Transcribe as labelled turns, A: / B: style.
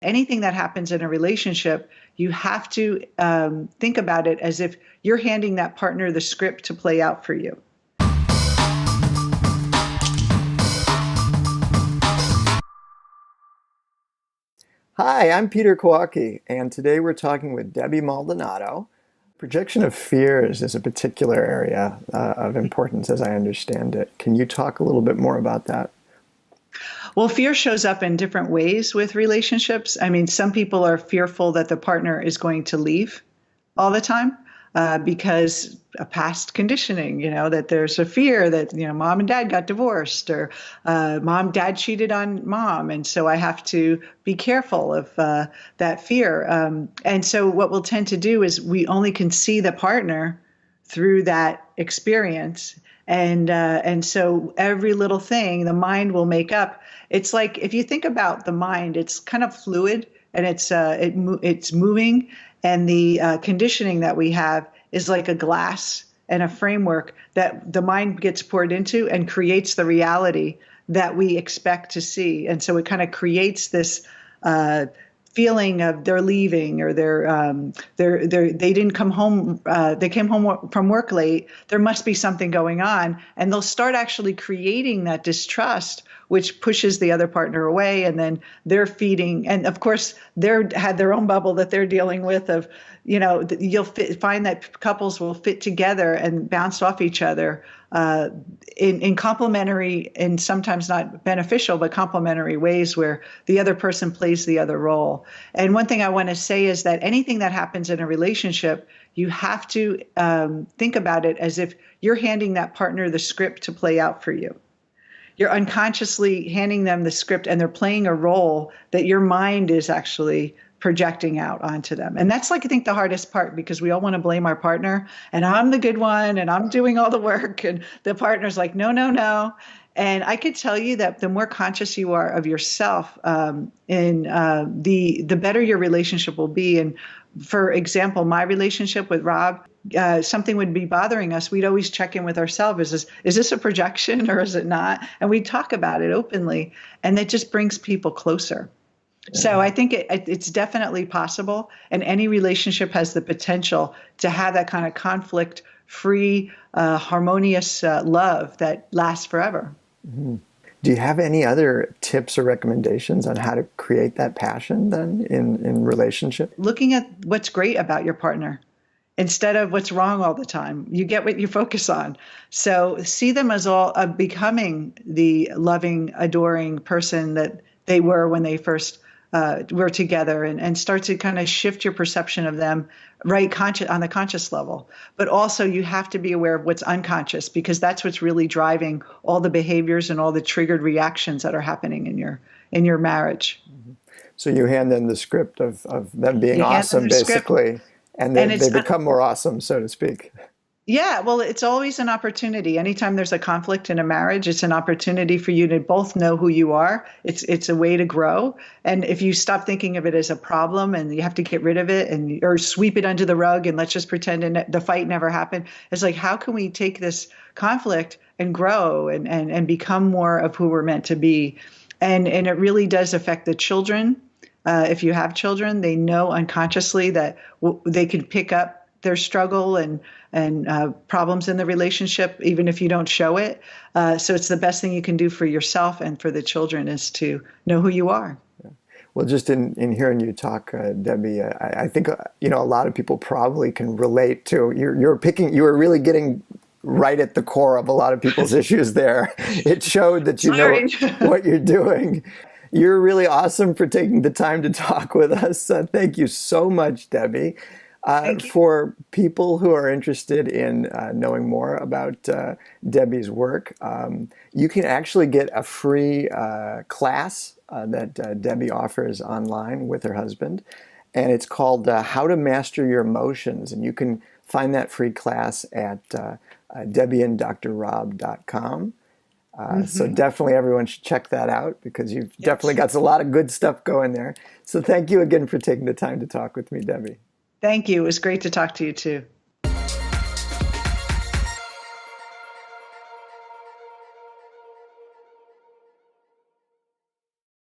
A: anything that happens in a relationship, you have to think about it as if you're handing that partner the script to play out for you.
B: Hi, I'm Peter Kowalke, and today we're talking with Debi Maldonado. Projection of fears is a particular area of importance as I understand it. Can you talk a little bit more about that?
A: Well, fear shows up in different ways with relationships. I mean, some people are fearful that the partner is going to leave all the time because of past conditioning, that there's a fear that, mom and dad got divorced or dad cheated on mom. And so I have to be careful of that fear. And so what we'll tend to do is we only can see the partner through that experience. And so every little thing the mind will make up. It's like, if you think about the mind, it's kind of fluid and it's moving. And the conditioning that we have is like a glass and a framework that the mind gets poured into and creates the reality that we expect to see. And so it kind of creates this feeling of they're leaving or they didn't come home. They came home from work late. There must be something going on, and they'll start actually creating that distrust, which pushes the other partner away, and then they're feeding. And of course, had their own bubble that they're dealing with. Of you'll find that couples will fit together and bounce off each other in complementary and sometimes not beneficial, but complementary ways where the other person plays the other role. And one thing I want to say is that anything that happens in a relationship, you have to think about it as if you're handing that partner the script to play out for you. You're unconsciously handing them the script and they're playing a role that your mind is actually projecting out onto them. And that's I think the hardest part, because we all want to blame our partner and I'm the good one and I'm doing all the work. And the partner's like, no, no, no. And I could tell you that the more conscious you are of yourself, the better your relationship will be. And for example, my relationship with Rob, something would be bothering us. We'd always check in with ourselves. Is this a projection or is it not? And we talk about it openly, and it just brings people closer. So I think it's definitely possible, and any relationship has the potential to have that kind of conflict-free, harmonious love that lasts forever.
B: Mm-hmm. Do you have any other tips or recommendations on how to create that passion then in relationship?
A: Looking at what's great about your partner instead of what's wrong all the time. You get what you focus on. So see them as all becoming the loving, adoring person that they were when they first were together, and start to kind of shift your perception of them on the conscious level. But also you have to be aware of what's unconscious, because that's what's really driving all the behaviors and all the triggered reactions that are happening in your marriage.
B: Mm-hmm. So you hand them the script of them being awesome, basically, and they become more awesome, so to speak.
A: Yeah, well, it's always an opportunity. Anytime there's a conflict in a marriage, it's an opportunity for you to both know who you are. It's a way to grow. And if you stop thinking of it as a problem and you have to get rid of it or sweep it under the rug and let's just pretend the fight never happened, it's like, how can we take this conflict and grow and become more of who we're meant to be? And it really does affect the children. If you have children, they know unconsciously that they can pick up their struggle and problems in the relationship, even if you don't show it. So it's the best thing you can do for yourself and for the children is to know who you are.
B: Yeah. Well, just in hearing you talk, Debi, I think a lot of people probably can relate to you were really getting right at the core of a lot of people's issues there. It showed that you know what you're doing. You're really awesome for taking the time to talk with us. Thank you so much, Debi. For people who are interested in knowing more about Debi's work, you can actually get a free class that Debi offers online with her husband. And it's called How to Master Your Emotions. And you can find that free class at debianddrrob.com. So definitely everyone should check that out, because you've definitely got a lot of good stuff going there. So thank you again for taking the time to talk with me, Debi.
A: Thank you. It was great to talk to you too.